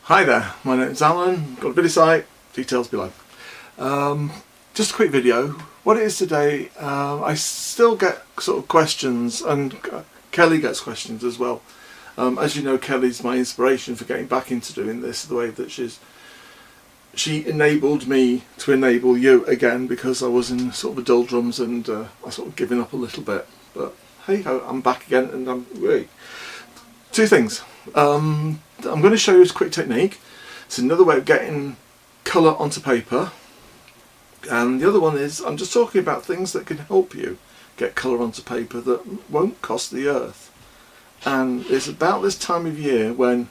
Hi there, my name is Alan, got a video site, details below. Just a quick video. What it is today, I still get sort of questions, and Kelly gets questions as well. As you know, Kelly's my inspiration for getting back into doing this, the way that she enabled me to enable you again, because I was in sort of a doldrums and I sort of given up a little bit. But hey ho, I'm back again, and I'm great. Two things. I'm going to show you a quick technique. It's another way of getting colour onto paper, and the other one is I'm just talking about things that can help you get colour onto paper that won't cost the earth. And it's about this time of year when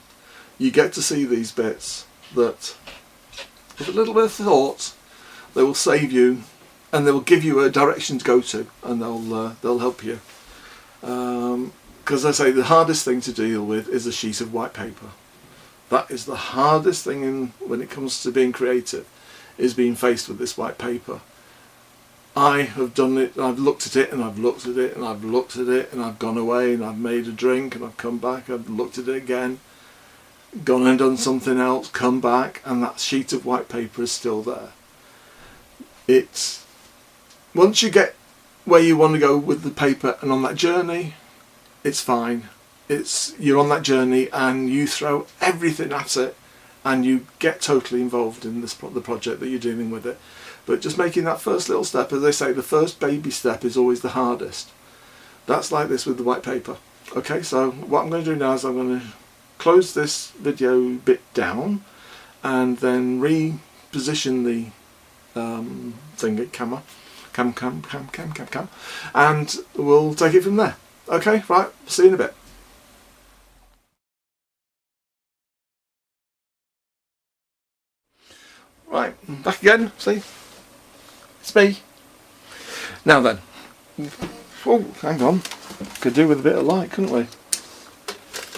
you get to see these bits that, with a little bit of thought, they will save you, and they will give you a direction to go to, and they'll help you. Because I say the hardest thing to deal with is a sheet of white paper. That is the hardest thing when it comes to being creative, is being faced with this white paper. I have done it, I've looked at it and I've looked at it and I've looked at it, and I've gone away and I've made a drink and I've come back, I've looked at it again, gone and done something else, come back, and that sheet of white paper is still there. Once you get where you want to go with the paper and on that journey, it's fine. You're on that journey and you throw everything at it and you get totally involved in the project that you're dealing with it. But just making that first little step, as they say, the first baby step is always the hardest. That's like this with the white paper. Okay, so what I'm going to do now is I'm going to close this video bit down and then reposition the camera, and we'll take it from there. Okay, right, see you in a bit. Right, back again, see? It's me. Now then. Oh, hang on. Could do with a bit of light, couldn't we?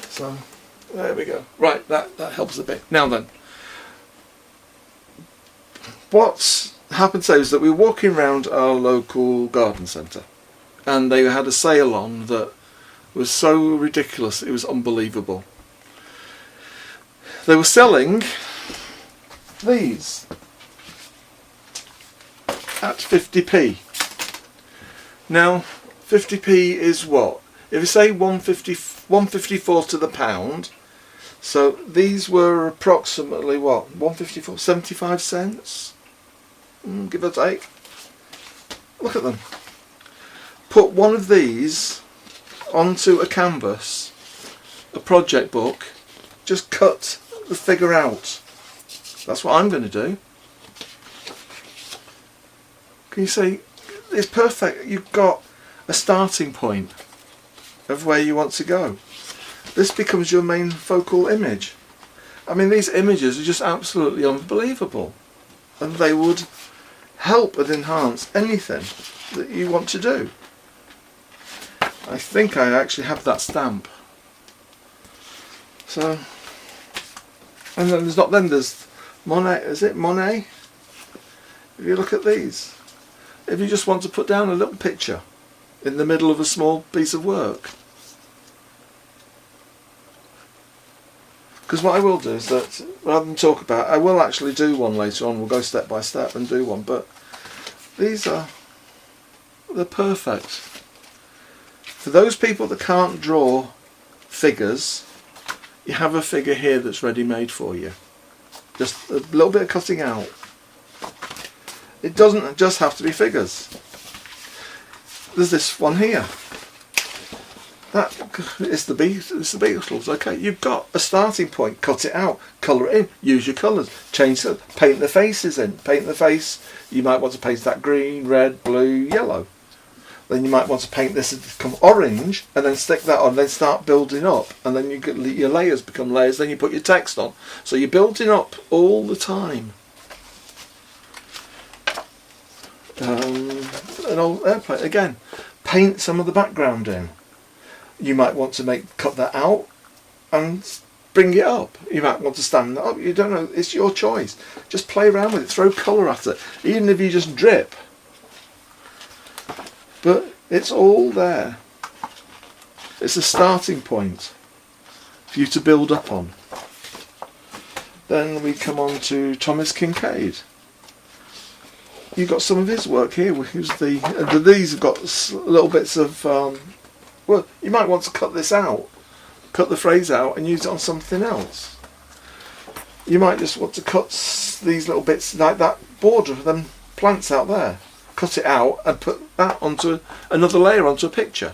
So, there we go. Right, that helps a bit. Now then. What's happened today is that we were walking around our local garden centre, and they had a sale on that was so ridiculous, it was unbelievable. They were selling these at 50p. Now 50p is what? If you say 154 to the pound, so these were approximately what? 154, 75 cents? Give or take. Look at them. Put one of these onto a canvas, a project book, just cut the figure out. That's what I'm going to do. Can you see? It's perfect. You've got a starting point of where you want to go. This becomes your main focal image. I mean, these images are just absolutely unbelievable, and they would help and enhance anything that you want to do. I think I actually have that stamp. So, and then there's Monet, is it Monet? If you look at these, if you just want to put down a little picture in the middle of a small piece of work. Because what I will do is that, rather than talk about, I will actually do one later on. We'll go step by step and do one, but they're perfect. For those people that can't draw figures, you have a figure here that's ready made for you. Just a little bit of cutting out. It doesn't just have to be figures. There's this one here. It's the Beatles. Okay, you've got a starting point. Cut it out, colour it in, use your colours, change it, paint the faces in. Paint the face. You might want to paint that green, red, blue, yellow. Then you might want to paint this to become orange, and then stick that on, then start building up, and then you get your layers become layers, then you put your text on. So you're building up all the time. An old airplane, again, paint some of the background in. You might want to cut that out and bring it up. You might want to stand that up, you don't know, it's your choice. Just play around with it, throw colour at it, even if you just drip. But it's all there. It's a starting point for you to build up on. Then we come on to Thomas Kincaid. You've got some of his work here. These have got little bits of. Well, you might want to cut this out, cut the phrase out, and use it on something else. You might just want to cut these little bits like that border of them plants out there. Cut it out and put that onto another layer onto a picture.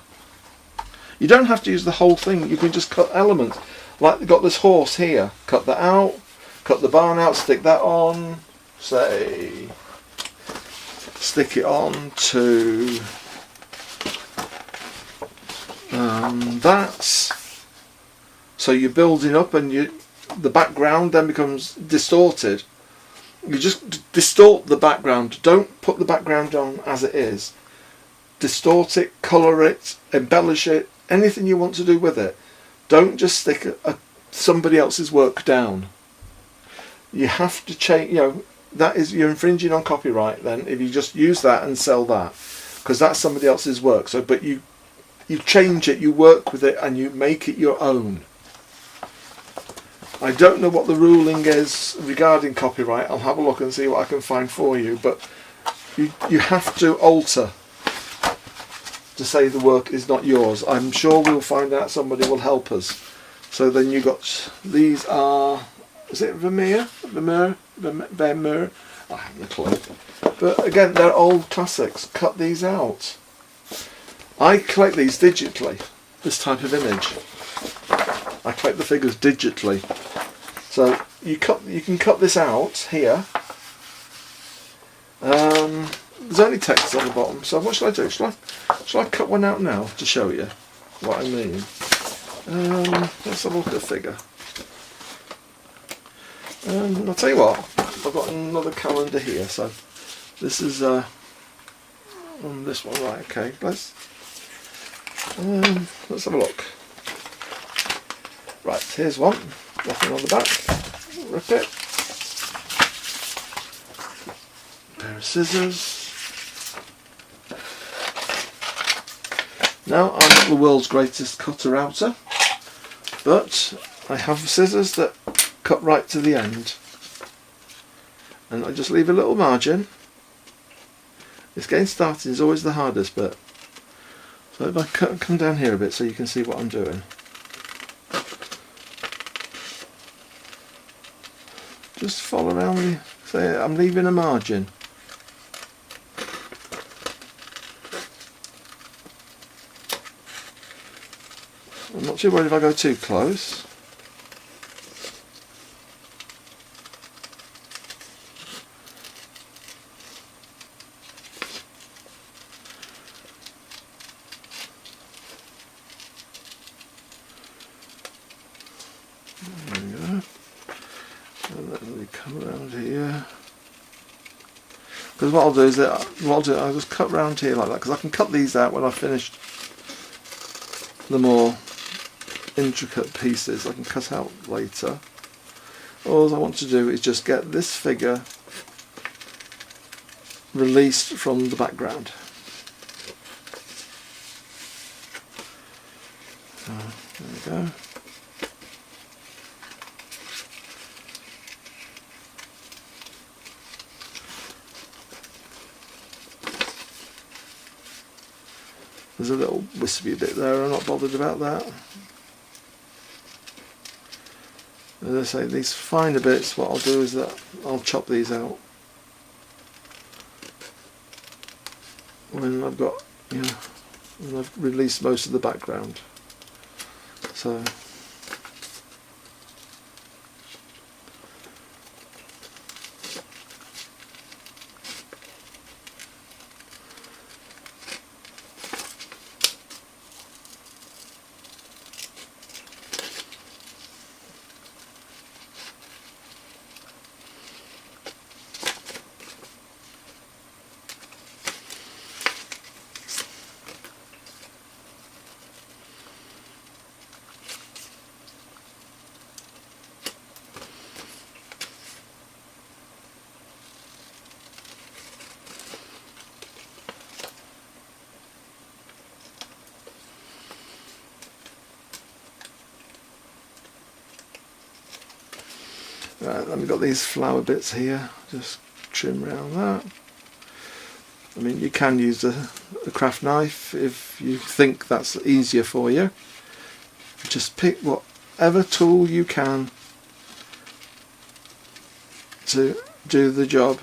You don't have to use the whole thing. You can just cut elements. Like they've got this horse here. Cut that out. Cut the barn out. Stick that on. Say, stick it on to that. So you're building up, and the background then becomes distorted. You just distort the background. Don't put the background on as it is. Distort it, colour it, embellish it, anything you want to do with it. Don't just stick somebody else's work down. You have to change. You're infringing on copyright then if you just use that and sell that, because that's somebody else's work. So, but you change it, you work with it, and you make it your own. I don't know what the ruling is regarding copyright. I'll have a look and see what I can find for you. But you have to alter to say the work is not yours. I'm sure we'll find out. Somebody will help us. So then you got, these are, is it Vermeer? Vermeer? I haven't a clue. But again, they're old classics. Cut these out. I collect these digitally, this type of image. I collect the figures digitally. So you can cut this out here. There's only text on the bottom, so what shall I do? Shall I cut one out now to show you what I mean? Let's have a look at the figure. I'll tell you what, I've got another calendar here, so this is on this one, right? Okay, let's have a look. Right, here's one. Nothing on the back. Rip it. Pair of scissors. Now, I'm not the world's greatest cutter-outer, but I have scissors that cut right to the end. And I just leave a little margin. This getting started is always the hardest bit. So if I come down here a bit so you can see what I'm doing. Just follow around me, say I'm leaving a margin. I'm not too worried if I go too close. There we go. And then we come around here. Because what I'll do is I'll just cut round here like that, because I can cut these out when I've finished the more intricate pieces. I can cut out later. All I want to do is just get this figure released from the background. So, there we go. There's a little wispy bit there, I'm not bothered about that. As I say, these finer bits, what I'll do is that I'll chop these out when I've got, when I've released most of the background. So Right, then we've got these flower bits here, just trim around that. I mean, you can use a craft knife if you think that's easier for you. Just pick whatever tool you can to do the job.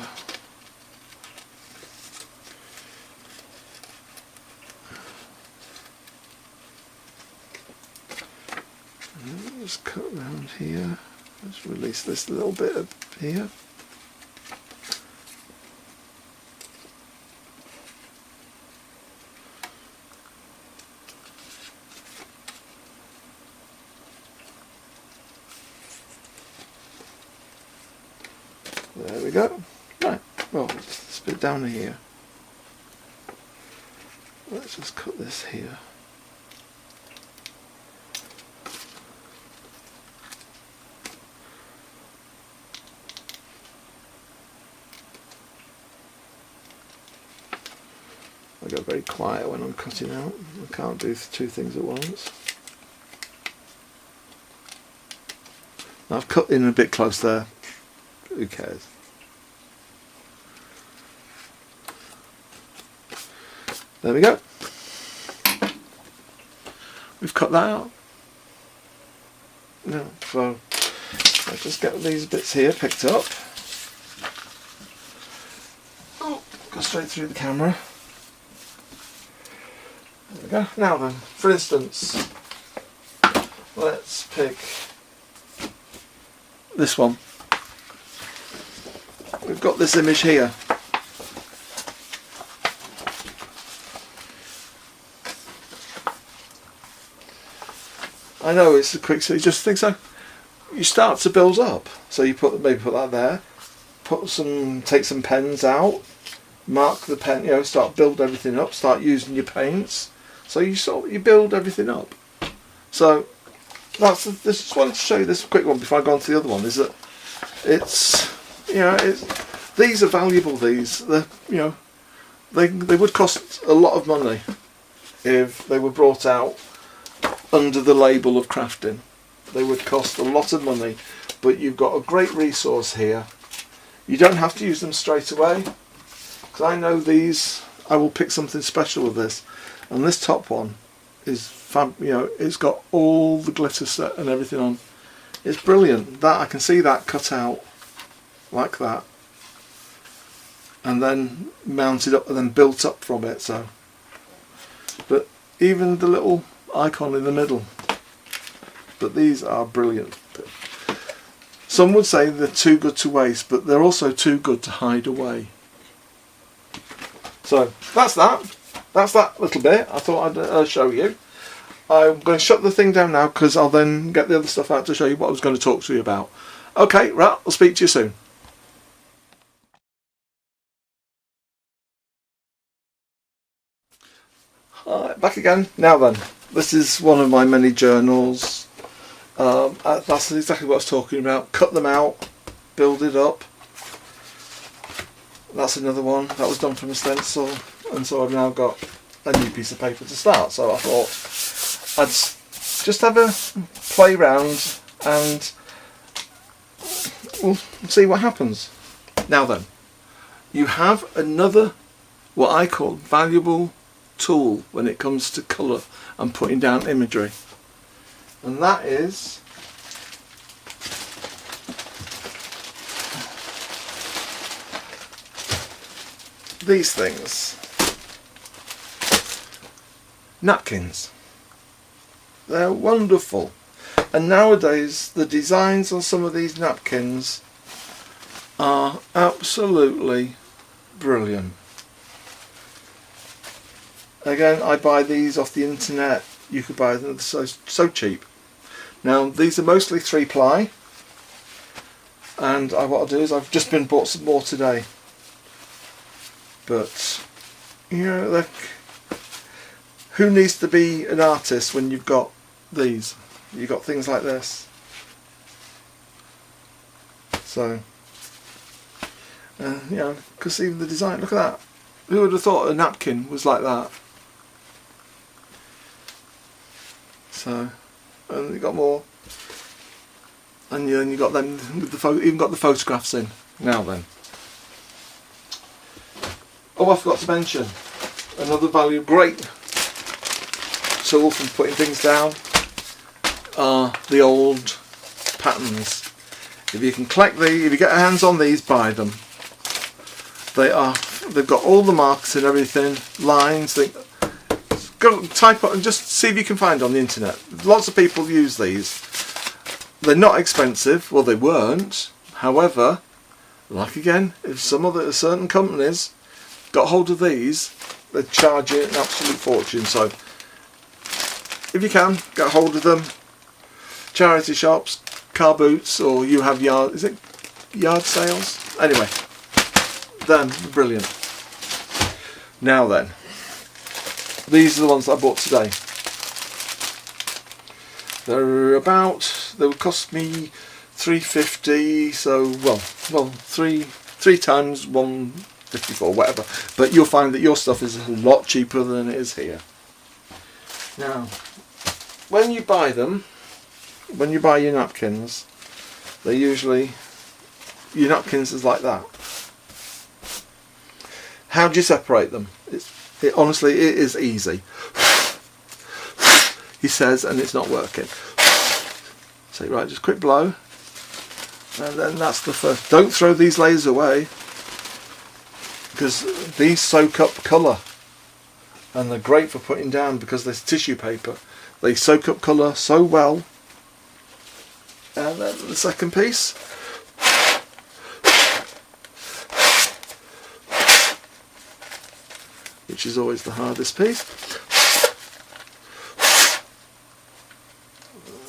Just cut around here. Let's release this little bit up here. There we go. Right, well, let's put it down here. Let's just cut this here. I go very quiet when I'm cutting out. I can't do two things at once. Now I've cut in a bit close there. Who cares? There we go. We've cut that out. Now, so I'll just get these bits here picked up. Oh, go straight through the camera. There we go. Now then, for instance, let's pick this one. We've got this image here. I know it's a quick, so you just think so. You start to build up. So you maybe put that there. Take some pens out. Mark the pen. You know, start build everything up. Start using your paints. So you build everything up. So just wanted to show you this quick one before I go on to the other one. Is that these are valuable. They would cost a lot of money if they were brought out under the label of crafting. They would cost a lot of money, but you've got a great resource here. You don't have to use them straight away, because I know these. I will pick something special with this, and this top one is fab. You know, it's got all the glitter set and everything on. It's brilliant. That I can see that cut out like that, and then mounted up and then built up from it. So, but even the little icon in the middle, but these are brilliant. Some would say they're too good to waste, but they're also too good to hide away. So that's that little bit I thought I'd show you. I'm going to shut the thing down now, because I'll then get the other stuff out to show you what I was going to talk to you about. Okay, right, I'll speak to you soon. Alright, back again. Now then, this is one of my many journals. That's exactly what I was talking about. Cut them out, build it up. That's another one that was done from a stencil, and so I've now got a new piece of paper to start. So I thought I'd just have a play round and we'll see what happens. Now then, you have another, what I call, valuable tool when it comes to colour and putting down imagery, and that is these things. Napkins. They're wonderful, and nowadays the designs on some of these napkins are absolutely brilliant. Again, I buy these off the internet. You could buy them so cheap. Now these are mostly 3-ply, and what I'll do is I've just bought some more today. But you know, like, who needs to be an artist when you've got these? You've got things like this. So you know, because even the design. Look at that. Who would have thought a napkin was like that? So, and you've got more. and you got them with the even got the photographs in. Now then, oh, I forgot to mention another great tool for putting things down are the old patterns. If you can collect these, if you get your hands on these, buy them. They've got all the marks and everything, lines. Go type up and just see if you can find on the internet. Lots of people use these. They're not expensive. Well, they weren't. However, like again, if certain companies got hold of these, they charge you an absolute fortune. So if you can, get hold of them. Charity shops, car boots, or you have yard sales? Anyway, them, brilliant. Now then, these are the ones that I bought today. They would cost me $3.50, so well, three times 154, whatever. But you'll find that your stuff is a lot cheaper than it is here. Now, when you buy them, when you buy your napkins, they're usually, your napkins is like that. How do you separate them? Honestly, it is easy. He says, and it's not working. So right, just quick blow, and then that's the first. Don't throw these layers away, because these soak up colour, and they're great for putting down because there's tissue paper. They soak up colour so well. And then the second piece. Which is always the hardest piece.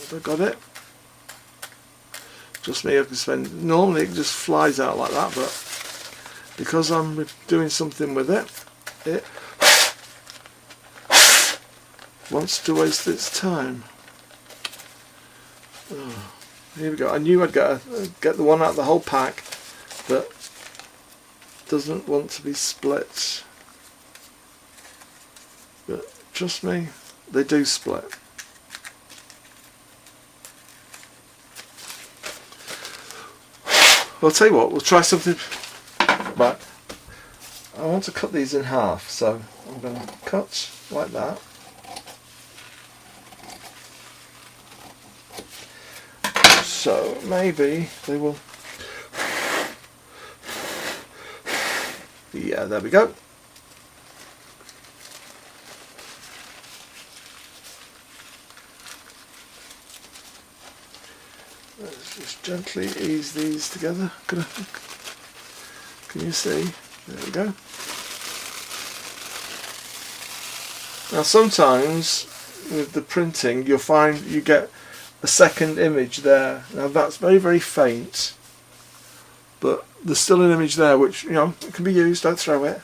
Have I got it? Just me, I can spend, normally it just flies out like that, but because I'm doing something with it, it wants to waste its time. Oh, here we go. I knew I'd get the one out of the whole pack that doesn't want to be split. But trust me, they do split. Well, I'll tell you what, we'll try something. Right, I want to cut these in half, so I'm going to cut like that. So maybe they will. Yeah, there we go. Let's just gently ease these together. Can you see? There we go. Now sometimes with the printing you'll find you get a second image there. Now that's very, very faint, but there's still an image there which, you know, it can be used, don't throw it.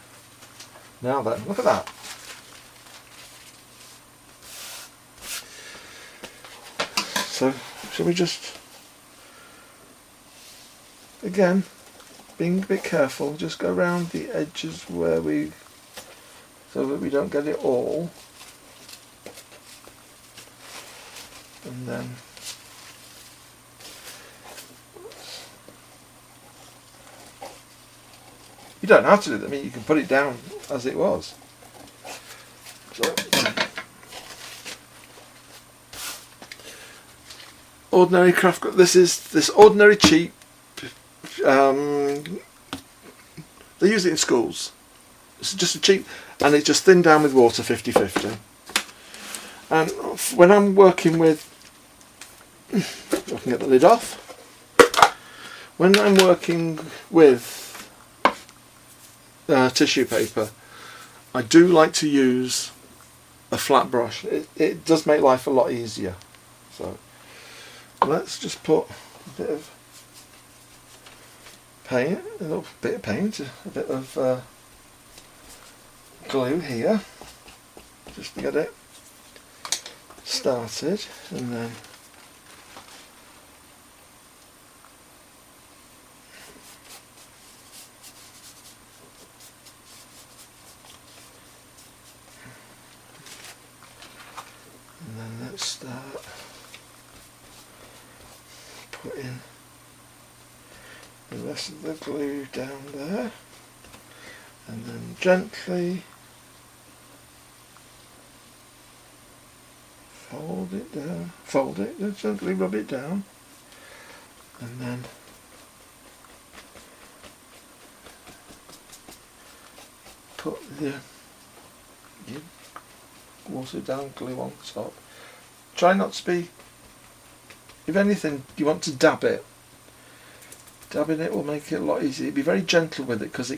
Now then, look at that. So, shall we just, again, being a bit careful, just go around the edges where so that we don't get it all. And then you don't have to do that. I mean, you can put it down as it was. So, ordinary craft. This ordinary cheap. They use it in schools. It's just a cheap, and it's just thinned down with water, 50-50. And when I'm working with, I can get the lid off. When I'm working with tissue paper, I do like to use a flat brush. It does make life a lot easier. So let's just put a bit of paint, a little bit of paint, a bit of glue here, just to get it started, and then let's start putting the rest of the glue down there, and then gently fold it down, fold it, and gently rub it down, and then put your watered down glue on top. Try not to be, if anything, you want to dab it. Dabbing it will make it a lot easier. Be very gentle with it, because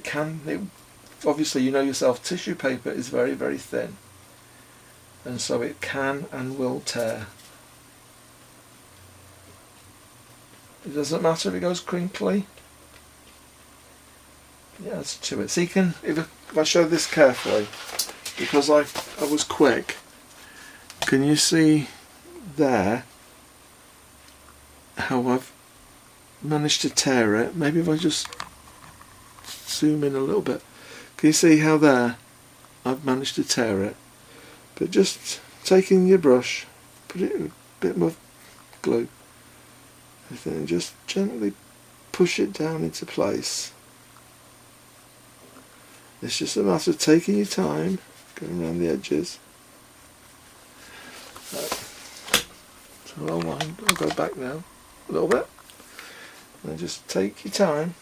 obviously you know yourself, tissue paper is very, very thin, and so it can and will tear. It doesn't matter if it goes crinkly. It adds to it. So you can, if I show this carefully, because I was quick, can you see there how I've managed to tear it? Maybe if I just zoom in a little bit, can you see how there I've managed to tear it? But just taking your brush, put it a bit more glue, and then just gently push it down into place. It's just a matter of taking your time, going around the edges. So I'll go back now a little bit, and just take your time.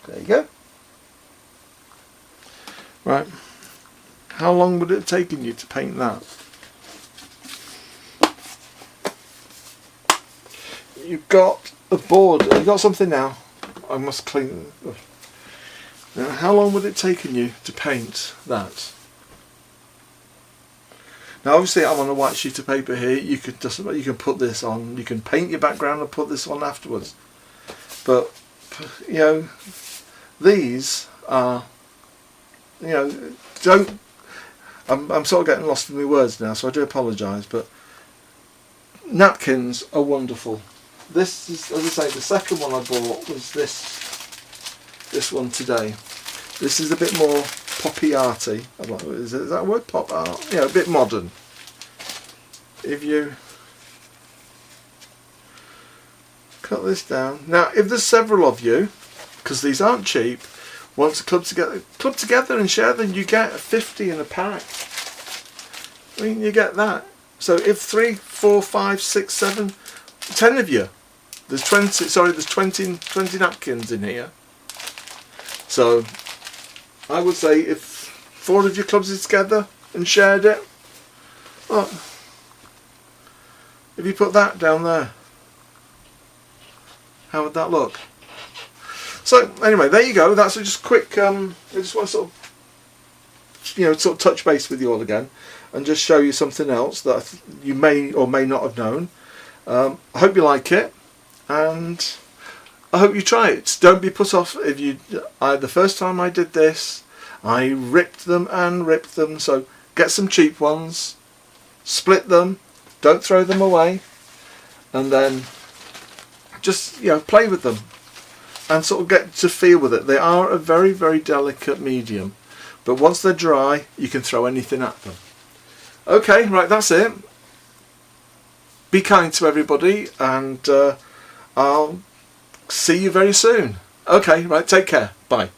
There you go. Right. How long would it have taken you to paint that? You've got a board. You've got something now. I must clean it. Now, how long would it have taken you to paint that? Now, obviously, I'm on a white sheet of paper here. You can put this on. You can paint your background and put this on afterwards. But you know, these are, you know, don't. I'm sort of getting lost in my words now, so I do apologise. But napkins are wonderful. This is, as I say, the second one I bought was this one today. This is a bit more poppy arty. Is that a word? Pop art? Yeah, a bit modern. If you cut this down. Now, if there's several of you, because these aren't cheap, want to club together and share them, you get 50 in a pack. I mean, you get that. So if 3, 4, 5, 6, 7, 10 of you, there's 20. Sorry, there's 20 napkins in here. So I would say if 4 of you clubs it together and shared it, look, if you put that down there, how would that look? So anyway, there you go. That's just quick. I just want to sort of touch base with you all again, and just show you something else that you may or may not have known. I hope you like it, and I hope you try it. Don't be put off if you. The first time I did this, I ripped them and ripped them. So get some cheap ones, split them, don't throw them away, and then just play with them and sort of get to feel with it. They are a very, very delicate medium, but once they're dry, you can throw anything at them. Okay, right, that's it. Be kind to everybody, and I'll see you very soon. Okay, right, take care. Bye.